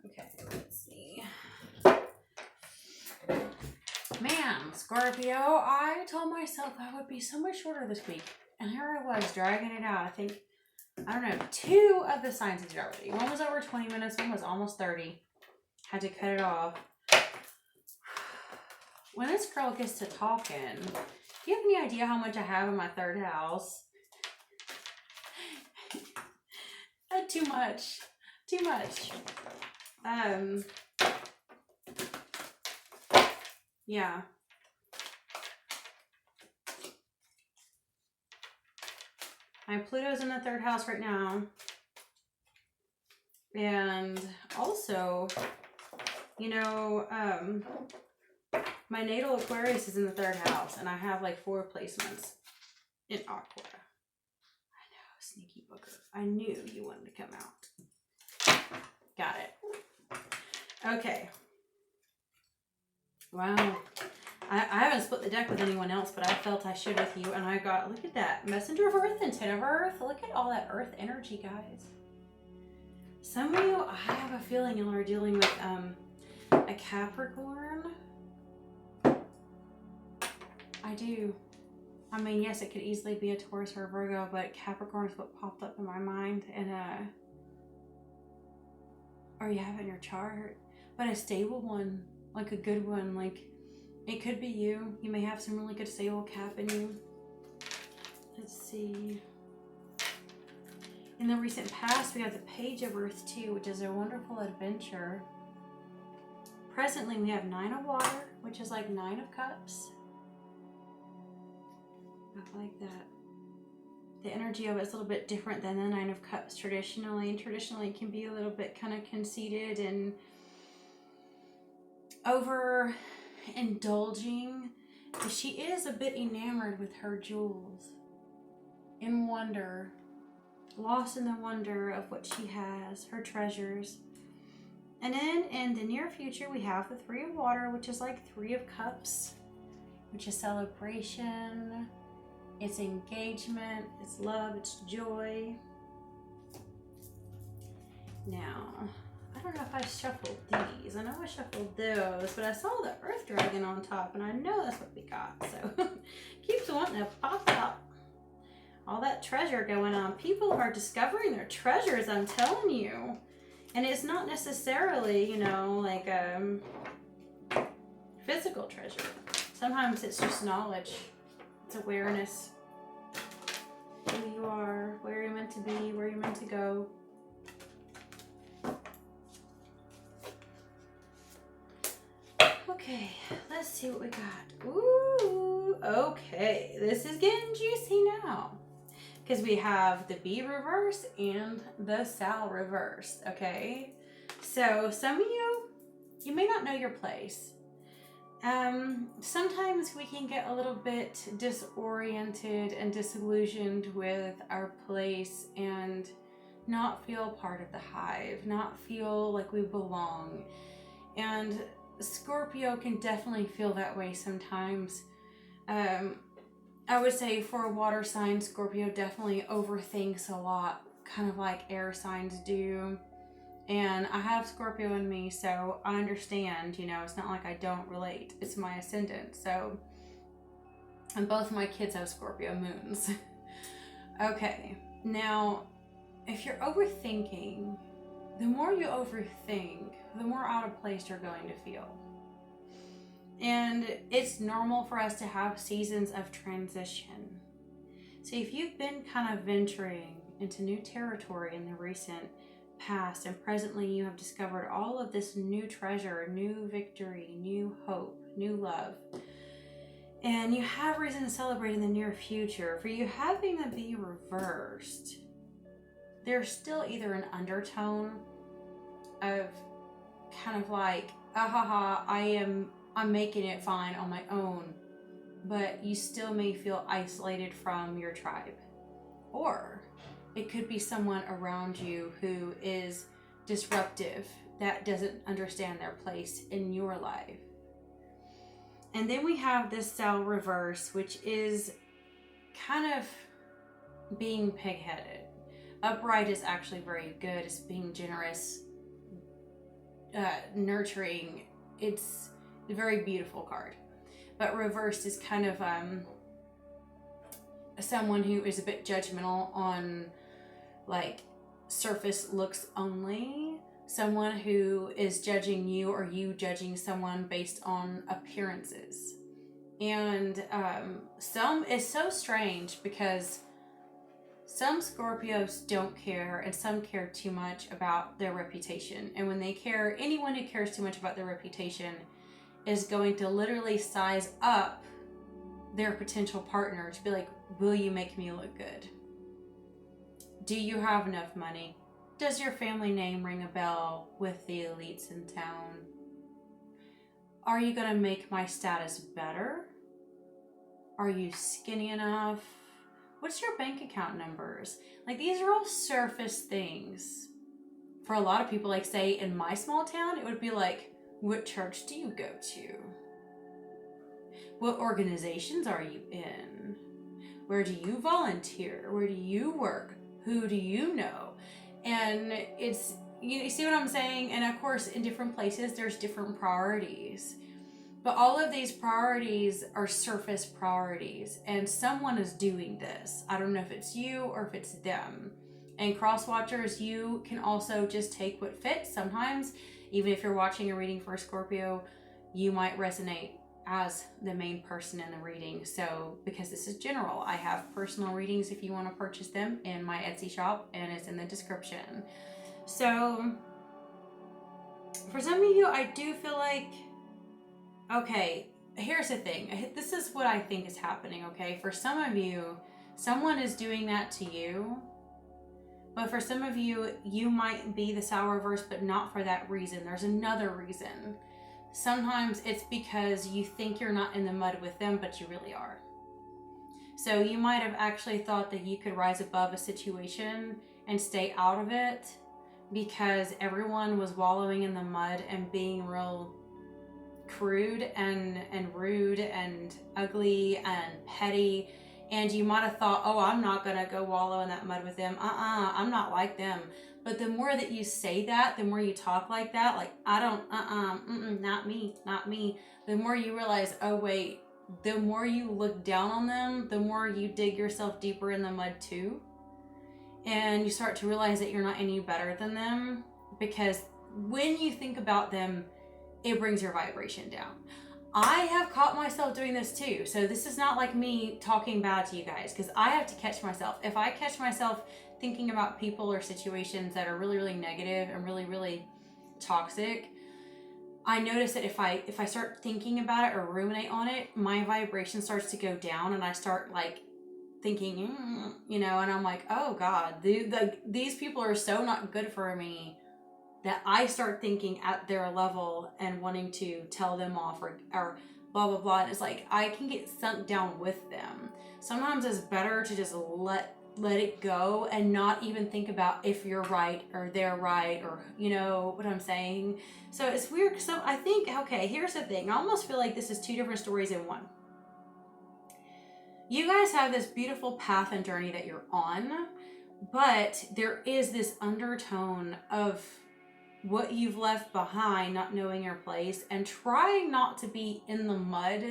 Okay, let's see. Man, Scorpio, I told myself I would be so much shorter this week. And here I was, dragging it out. I think, I don't know, 2 of the signs did already. One was over 20 minutes, one was almost 30. Had to cut it off. When this girl gets to talking, do you have any idea how much I have in my 3rd house? Too much. Too much. Yeah. My Pluto's in the 3rd house right now. And also, you know, my natal Aquarius is in the 3rd house, and I have like 4 placements in Aqua. I know, sneaky booger. I knew you wanted to come out. Got it. Okay. Wow. I haven't split the deck with anyone else, but I felt I should with you, and I got, look at that, Messenger of Earth and 10 of Earth. Look at all that Earth energy, guys. Some of you, I have a feeling y'all are dealing with a Capricorn. I do. I mean, yes, it could easily be a Taurus or a Virgo, but Capricorn is what popped up in my mind, and or you have it in your chart, but a stable one, like a good one, like it could be you. You may have some really good stable Cap in you. Let's see. In the recent past, we have the Page of Earth too, which is a wonderful adventure. Presently, we have 9 of Water, which is like 9 of Cups. I like that. The energy of it is a little bit different than the 9 of Cups traditionally. Traditionally, it can be a little bit kind of conceited and over indulging. But she is a bit enamored with her jewels. In wonder. Lost in the wonder of what she has, her treasures. And then in the near future, we have the 3 of Water, which is like 3 of Cups, which is celebration, it's engagement, it's love, it's joy. Now, I don't know if I shuffled these. I know I shuffled those, but I saw the Earth Dragon on top, and I know that's what we got. So, keeps wanting to pop up. All that treasure going on. People are discovering their treasures, I'm telling you. And it's not necessarily, you know, like physical treasure. Sometimes it's just knowledge. It's awareness. Who you are, where you're meant to be, where you're meant to go. Okay, let's see what we got. Ooh, okay. This is getting juicy now. Because we have the Bee reverse and the Sal reverse, okay? So some of you may not know your place. Sometimes we can get a little bit disoriented and disillusioned with our place and not feel part of the hive, not feel like we belong. And Scorpio can definitely feel that way sometimes. I would say for a water sign, Scorpio definitely overthinks a lot, kind of like air signs do. And I have Scorpio in me, so I understand, you know, it's not like I don't relate. It's my ascendant, so. And both my kids have Scorpio moons. Okay, now, if you're overthinking, the more you overthink, the more out of place you're going to feel. And it's normal for us to have seasons of transition. So if you've been kind of venturing into new territory in the recent past, and presently you have discovered all of this new treasure, new victory, new hope, new love, and you have reason to celebrate in the near future, for you having the Bee reversed, there's still either an undertone of kind of like, I'm making it fine on my own, but you still may feel isolated from your tribe. Or it could be someone around you who is disruptive, that doesn't understand their place in your life. And then we have this Sal reverse, which is kind of being pig-headed. Upright is actually very good. It's being generous. nurturing. It's a very beautiful card. But reversed is kind of someone who is a bit judgmental on like surface looks only. Someone who is judging you or you judging someone based on appearances. And it's so strange because some Scorpios don't care and some care too much about their reputation. And when they care, anyone who cares too much about their reputation is going to literally size up their potential partner to be like, will you make me look good? Do you have enough money? Does your family name ring a bell with the elites in town? Are you going to make my status better? Are you skinny enough? What's your bank account numbers? Like, these are all surface things. For a lot of people, like say in my small town, it would be like, what church do you go to? What organizations are you in? Where do you volunteer? Where do you work? Who do you know? And it's, you see what I'm saying? And of course, in different places, there's different priorities. But all of these priorities are surface priorities. And someone is doing this. I don't know if it's you or if it's them. And cross watchers, you can also just take what fits. Sometimes, even if you're watching a reading for a Scorpio, you might resonate as the main person in the reading. So because this is general, I have personal readings if you want to purchase them in my Etsy shop, and it's in the description. So for some of you, I do feel like, okay, here's the thing. This is what I think is happening, okay? For some of you, someone is doing that to you. But for some of you, you might be the sour reverse, but not for that reason. There's another reason. Sometimes it's because you think you're not in the mud with them, but you really are. So you might have actually thought that you could rise above a situation and stay out of it because everyone was wallowing in the mud and being real crude and rude and ugly and petty. And you might have thought, oh, I'm not going to go wallow in that mud with them. I'm not like them. But the more that you say that, the more you talk like that, like, I don't, not me. The more you realize, oh, wait, the more you look down on them, the more you dig yourself deeper in the mud too. And you start to realize that you're not any better than them, because when you think about them, it brings your vibration down. I have caught myself doing this too. So this is not like me talking bad to you guys, because I have to catch myself. If I catch myself thinking about people or situations that are really, really negative and really, really toxic, I notice that if I start thinking about it or ruminate on it, my vibration starts to go down, and I start like thinking, and I'm like, oh God, these people are so not good for me, that I start thinking at their level and wanting to tell them off or blah, blah, blah. And it's like, I can get sunk down with them. Sometimes it's better to just let it go and not even think about if you're right or they're right, or you know what I'm saying. So it's weird. So I think, okay, here's the thing. I almost feel like this is two different stories in one. You guys have this beautiful path and journey that you're on, but there is this undertone of what you've left behind, not knowing your place, and trying not to be in the mud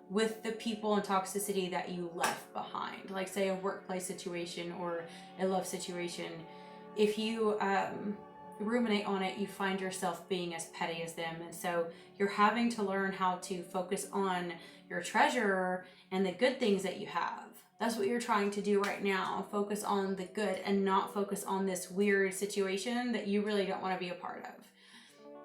with the people and toxicity that you left behind. Like say a workplace situation or a love situation. If you ruminate on it, you find yourself being as petty as them. And so you're having to learn how to focus on your treasure and the good things that you have. That's what you're trying to do right now. Focus on the good and not focus on this weird situation that you really don't want to be a part of.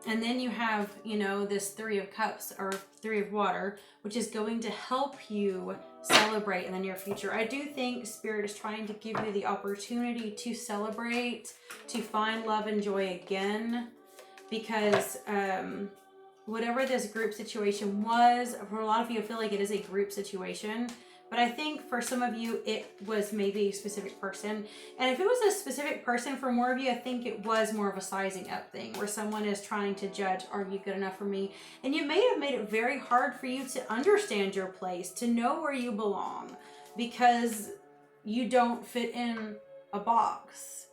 And then you have, this 3 of Cups or 3 of Water, which is going to help you celebrate in the near future. I do think Spirit is trying to give you the opportunity to celebrate, to find love and joy again, because whatever this group situation was, for a lot of you, I feel like it is a group situation. But I think for some of you, it was maybe a specific person. And if it was a specific person for more of you, I think it was more of a sizing up thing where someone is trying to judge, are you good enough for me? And you may have made it very hard for you to understand your place, to know where you belong, because you don't fit in a box.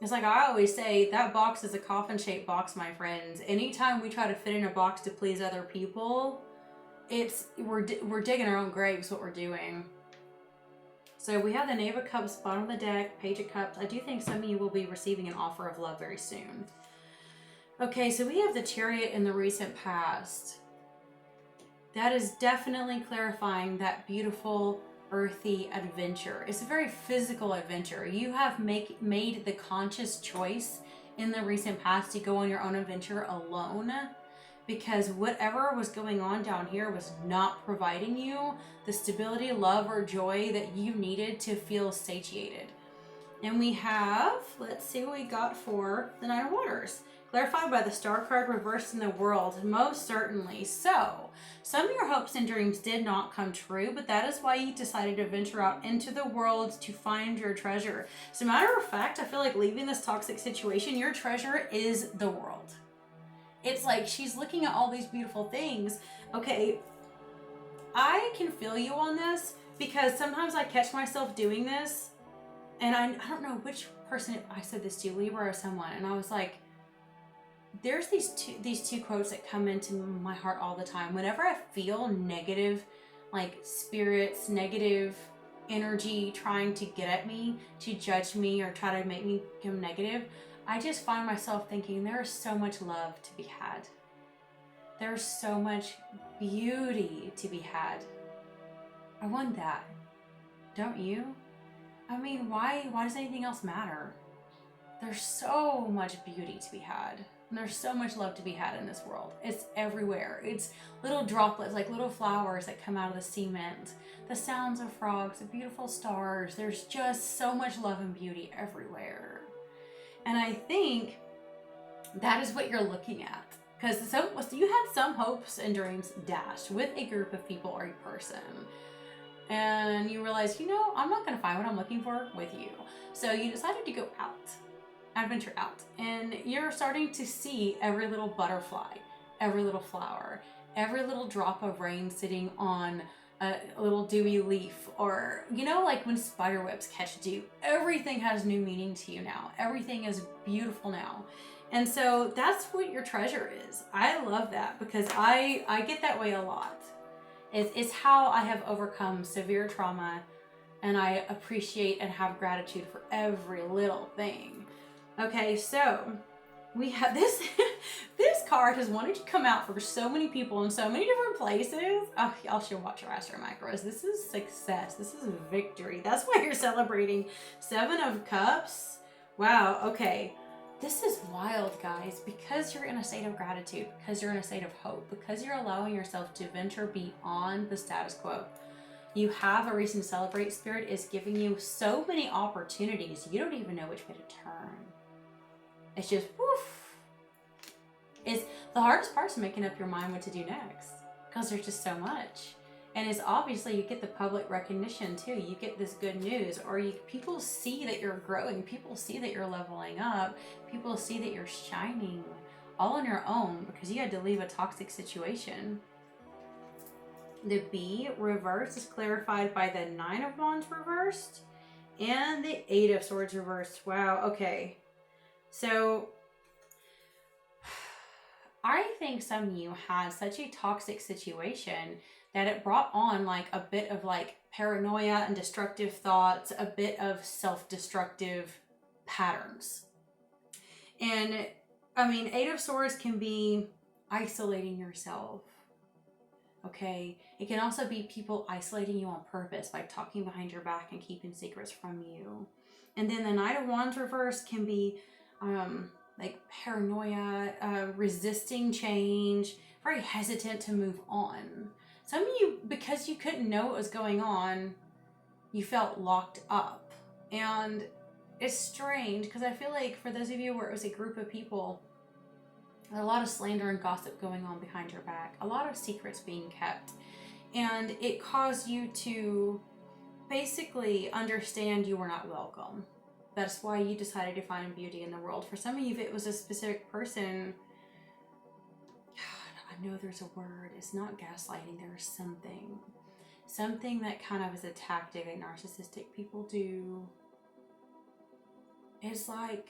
It's like I always say, that box is a coffin-shaped box, my friends. Anytime we try to fit in a box to please other people, we're digging our own graves, what we're doing. So we have the Knave of Cups, bottom of the deck, Page of Cups. I do think some of you will be receiving an offer of love very soon. Okay, so we have the Chariot in the recent past. That is definitely clarifying that beautiful, earthy adventure. It's a very physical adventure. You have made the conscious choice in the recent past to go on your own adventure alone, because whatever was going on down here was not providing you the stability, love, or joy that you needed to feel satiated. And we have, let's see what we got for the Nine of Waters. Clarified by the Star card reversed in the world, most certainly. So, some of your hopes and dreams did not come true, but that is why you decided to venture out into the world to find your treasure. As a matter of fact, I feel like leaving this toxic situation, your treasure is the world. It's like she's looking at all these beautiful things. Okay, I can feel you on this because sometimes I catch myself doing this, and I don't know which person I said this to, Libra or someone, and I was like, there's these two quotes that come into my heart all the time. Whenever I feel negative, like spirits, negative energy trying to get at me, to judge me, or try to make me become negative, I just find myself thinking there is so much love to be had. There's so much beauty to be had. I want that. Don't you? I mean, why does anything else matter? There's so much beauty to be had. And there's so much love to be had in this world. It's everywhere. It's little droplets, like little flowers that come out of the cement. The sounds of frogs, the beautiful stars. There's just so much love and beauty everywhere. And I think that is what you're looking at. Because you had some hopes and dreams dashed with a group of people or a person. And you realize, you know, I'm not going to find what I'm looking for with you. So you decided to go out. Adventure out, and you're starting to see every little butterfly, every little flower, every little drop of rain sitting on a little dewy leaf, or you know, like when spider webs catch dew. Everything has new meaning to you now. Everything is beautiful now. And so that's what your treasure is. I love that because I get that way a lot. It's how I have overcome severe trauma, and I appreciate and have gratitude for every little thing. Okay, so we have this. This card has wanted to come out for so many people in so many different places. Oh, y'all should watch your Astro Macros. This is success. This is victory. That's why you're celebrating. 7 of Cups. Wow, okay. This is wild, guys, because you're in a state of gratitude, because you're in a state of hope, because you're allowing yourself to venture beyond the status quo. You have a reason to celebrate. Spirit is giving you so many opportunities. You don't even know which way to turn. It's just, woof. It's the hardest part is making up your mind what to do next, because there's just so much. And it's obviously you get the public recognition too. You get this good news, or people see that you're growing. People see that you're leveling up. People see that you're shining all on your own because you had to leave a toxic situation. The B reversed is clarified by the 9 of Wands reversed and the 8 of Swords reversed. Wow, okay. So, I think some of you had such a toxic situation that it brought on like a bit of like paranoia and destructive thoughts, a bit of self-destructive patterns. And, I mean, 8 of Swords can be isolating yourself. Okay, it can also be people isolating you on purpose by talking behind your back and keeping secrets from you. And then the Knight of Wands reverse can be like paranoia, resisting change, very hesitant to move on. Some of you, because you couldn't know what was going on, you felt locked up. And it's strange because I feel like for those of you where it was a group of people, a lot of slander and gossip going on behind your back, a lot of secrets being kept, and it caused you to basically understand you were not welcome. That's why you decided to find beauty in the world. For some of you, if it was a specific person, I know there's a word, it's not gaslighting, there is something that kind of is a tactic that narcissistic people do. It's like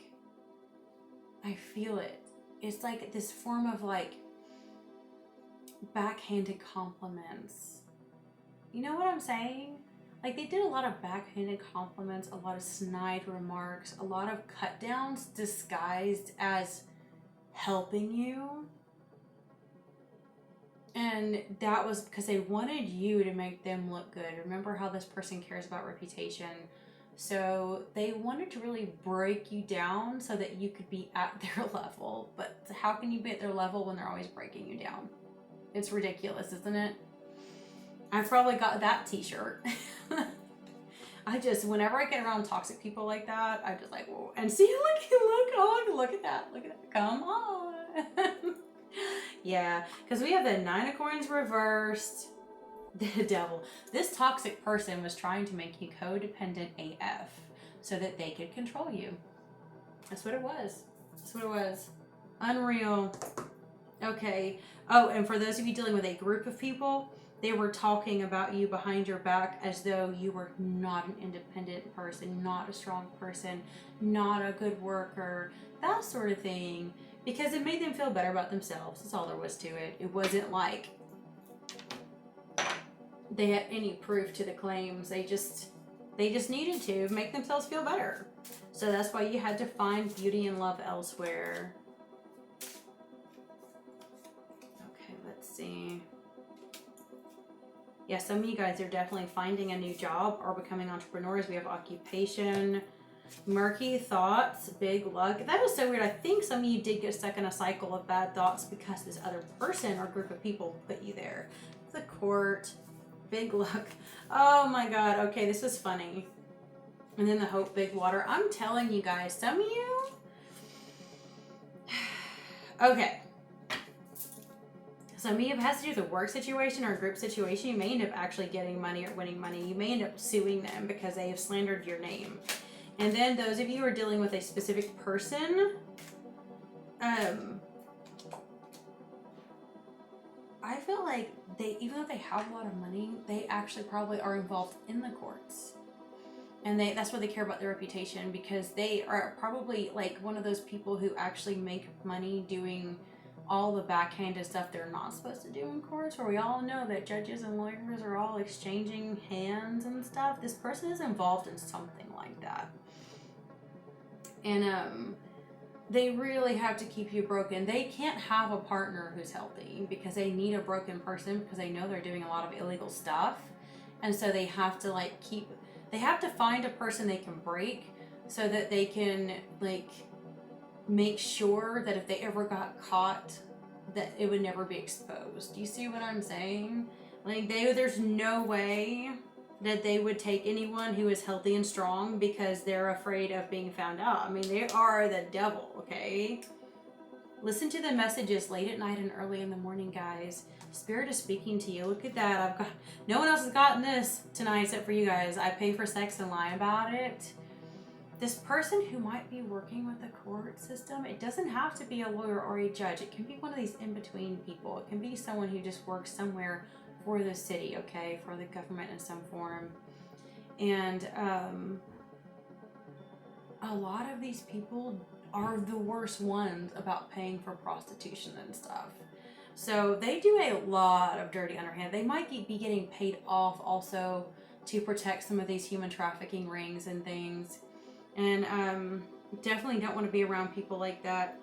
I feel it. It's like this form of like backhanded compliments. You know what I'm saying? Like they did a lot of backhanded compliments, a lot of snide remarks, a lot of cut downs disguised as helping you. And that was because they wanted you to make them look good. Remember how this person cares about reputation. So they wanted to really break you down so that you could be at their level. But how can you be at their level when they're always breaking you down? It's ridiculous, isn't it? I've probably got that t-shirt. Whenever I get around toxic people like that, I just like, whoa. And see, look at that. Come on. Yeah, because we have the 9 of coins reversed. The devil. This toxic person was trying to make you codependent AF so that they could control you. That's what it was. Unreal. Okay. Oh, and for those of you dealing with a group of people, they were talking about you behind your back as though you were not an independent person, not a strong person, not a good worker, that sort of thing, because it made them feel better about themselves. That's all there was to it. It wasn't like they had any proof to the claims. They just needed to make themselves feel better. So that's why you had to find beauty and love elsewhere. Okay, let's see. Yeah, some of you guys are definitely finding a new job or becoming entrepreneurs. We have occupation, murky thoughts, big luck. That is so weird. I think some of you did get stuck in a cycle of bad thoughts because this other person or group of people put you there. The court, big luck. Oh my God. Okay, this is funny. And then the hope, big water. I'm telling you guys, some of you. Okay. Some of you, if it has to do with a work situation or a group situation, you may end up actually getting money or winning money. You may end up suing them because they have slandered your name. And then those of you who are dealing with a specific person, I feel like even though they have a lot of money, they actually probably are involved in the courts. And that's why they care about their reputation, because they are probably like one of those people who actually make money doing all the backhanded stuff they're not supposed to do in courts, where we all know that judges and lawyers are all exchanging hands and stuff. This person is involved in something like that. And they really have to keep you broken. They can't have a partner who's healthy because they need a broken person, because they know they're doing a lot of illegal stuff. And so they have to they have to find a person they can break so that they can make sure that if they ever got caught, that it would never be exposed. Do you see what I'm saying? Like there's no way that they would take anyone who is healthy and strong because they're afraid of being found out. I mean, they are the devil, okay? Listen to the messages late at night and early in the morning, guys. Spirit is speaking to you. Look at that. No one else has gotten this tonight except for you guys. I pay for sex and lie about it. This person who might be working with the court system, it doesn't have to be a lawyer or a judge. It can be one of these in-between people. It can be someone who just works somewhere for the city, okay, for the government in some form. And a lot of these people are the worst ones about paying for prostitution and stuff. So they do a lot of dirty underhand. They might be getting paid off also to protect some of these human trafficking rings and things. And definitely don't want to be around people like that.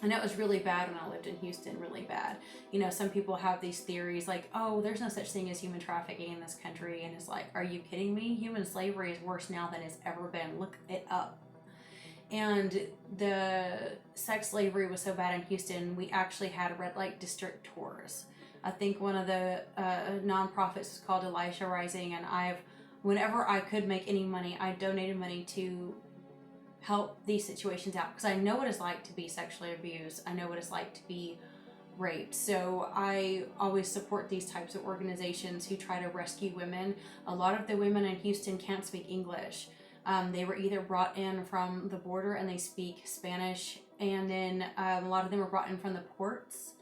And it was really bad when I lived in Houston, really bad. You know, some people have these theories like, oh, there's no such thing as human trafficking in this country. And it's like, are you kidding me? Human slavery is worse now than it's ever been. Look it up. And the sex slavery was so bad in Houston, we actually had red light district tours. I think one of the nonprofits is called Elisha Rising, and whenever I could make any money, I donated money to help these situations out, because I know what it's like to be sexually abused. I know what it's like to be raped. So I always support these types of organizations who try to rescue women. A lot of the women in Houston can't speak English. They were either brought in from the border and they speak Spanish, and then a lot of them were brought in from the ports,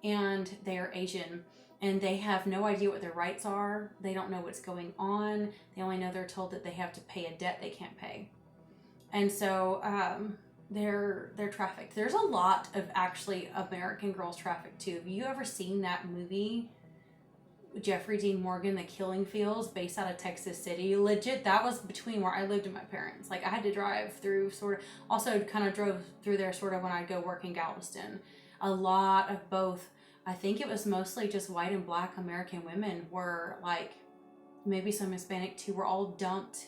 and they are Asian. And they have no idea what their rights are. They don't know what's going on. They only know they're told that they have to pay a debt they can't pay. And so they're trafficked. There's a lot of actually American girls trafficked too. Have you ever seen that movie, Jeffrey Dean Morgan, The Killing Fields, based out of Texas City? Legit, that was between where I lived and my parents. Like, I had to drive through, sort of, also kind of drove through there sort of when I'd go work in Galveston. A lot of both, I think it was mostly just white and black American women were, like, maybe some Hispanic too, were all dumped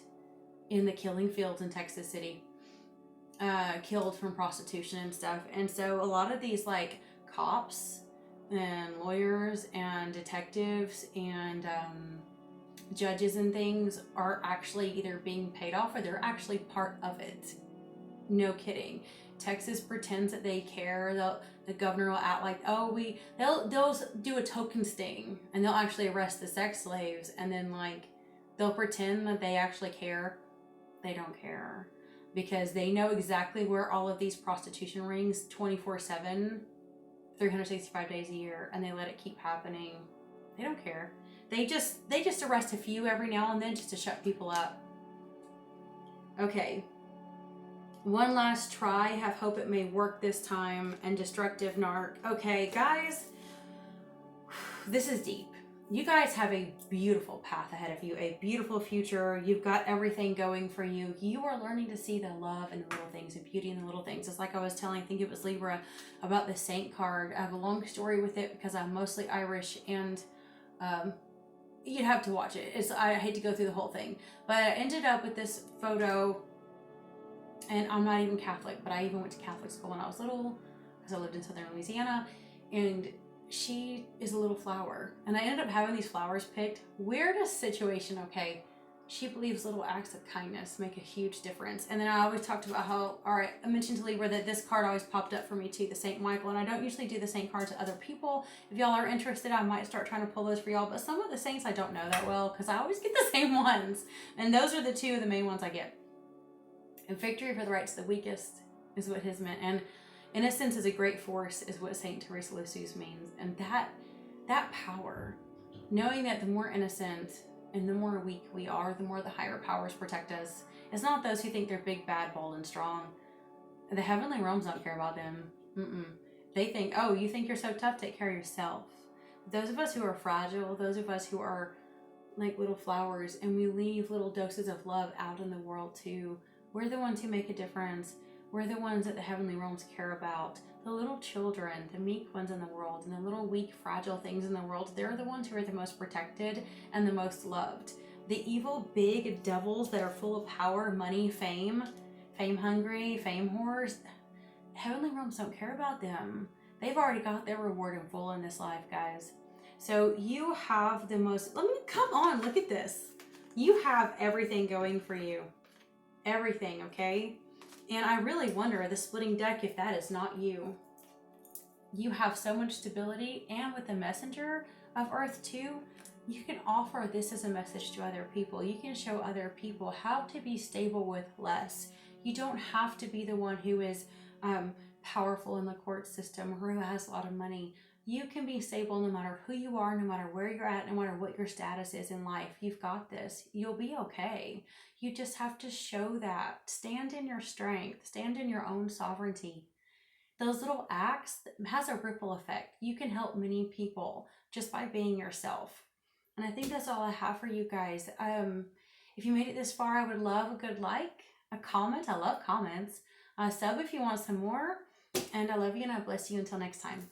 in the killing fields in Texas City, killed from prostitution and stuff. And so a lot of these, like, cops and lawyers and detectives and judges and things are actually either being paid off or they're actually part of it. No kidding. Texas pretends that they care. The governor will act like, oh, they'll do a token sting and they'll actually arrest the sex slaves, and then, like, they'll pretend that they actually care. They don't care, because they know exactly where all of these prostitution rings 24/7, 365 days a year, and they let it keep happening. They don't care. They just arrest a few every now and then just to shut people up. Okay. One last try. Have hope it may work this time. And destructive narc. Okay, guys. This is deep. You guys have a beautiful path ahead of you, a beautiful future. You've got everything going for you. You are learning to see the love in the little things, the beauty in the little things. It's like I was telling, I think it was Libra, about the Saint card. I have a long story with it because I'm mostly Irish, and you'd have to watch it. I hate to go through the whole thing, but I ended up with this photo, and I'm not even Catholic, but I even went to Catholic school when I was little because I lived in southern Louisiana, and she is a little flower, and I ended up having these flowers picked. Weirdest situation, okay? She believes little acts of kindness make a huge difference. And then I always talked about how, alright, I mentioned to Libra that this card always popped up for me too, the Saint Michael, and I don't usually do the Saint cards to other people. If y'all are interested, I might start trying to pull those for y'all, but some of the saints I don't know that well, because I always get the same ones. And those are the two of the main ones I get. And victory for the right to the weakest is what his meant. And innocence is a great force is what Saint Teresa Lisieux means. And that power, knowing that the more innocent and the more weak we are, the more the higher powers protect us. It's not those who think they're big, bad, bold, and strong. The heavenly realms don't care about them. They think, oh, you think you're so tough? Take care of yourself. Those of us who are fragile, those of us who are like little flowers, and we leave little doses of love out in the world too, we're the ones who make a difference. We're the ones that the heavenly realms care about. The little children, the meek ones in the world, and the little weak, fragile things in the world, they're the ones who are the most protected and the most loved. The evil, big devils that are full of power, money, fame hungry, fame whores, heavenly realms don't care about them. They've already got their reward in full in this life, guys. So you have the most, come on, look at this. You have everything going for you. Everything, okay? And I really wonder, the splitting deck, if that is not you. You have so much stability, and with the messenger of Earth too, you can offer this as a message to other people. You can show other people how to be stable with less. You don't have to be the one who is powerful in the court system or who has a lot of money. You can be stable no matter who you are, no matter where you're at, no matter what your status is in life. You've got this. You'll be okay. You just have to show that. Stand in your strength. Stand in your own sovereignty. Those little acts has a ripple effect. You can help many people just by being yourself. And I think that's all I have for you guys. If you made it this far, I would love a good like, a comment. I love comments. Sub if you want some more. And I love you and I bless you until next time.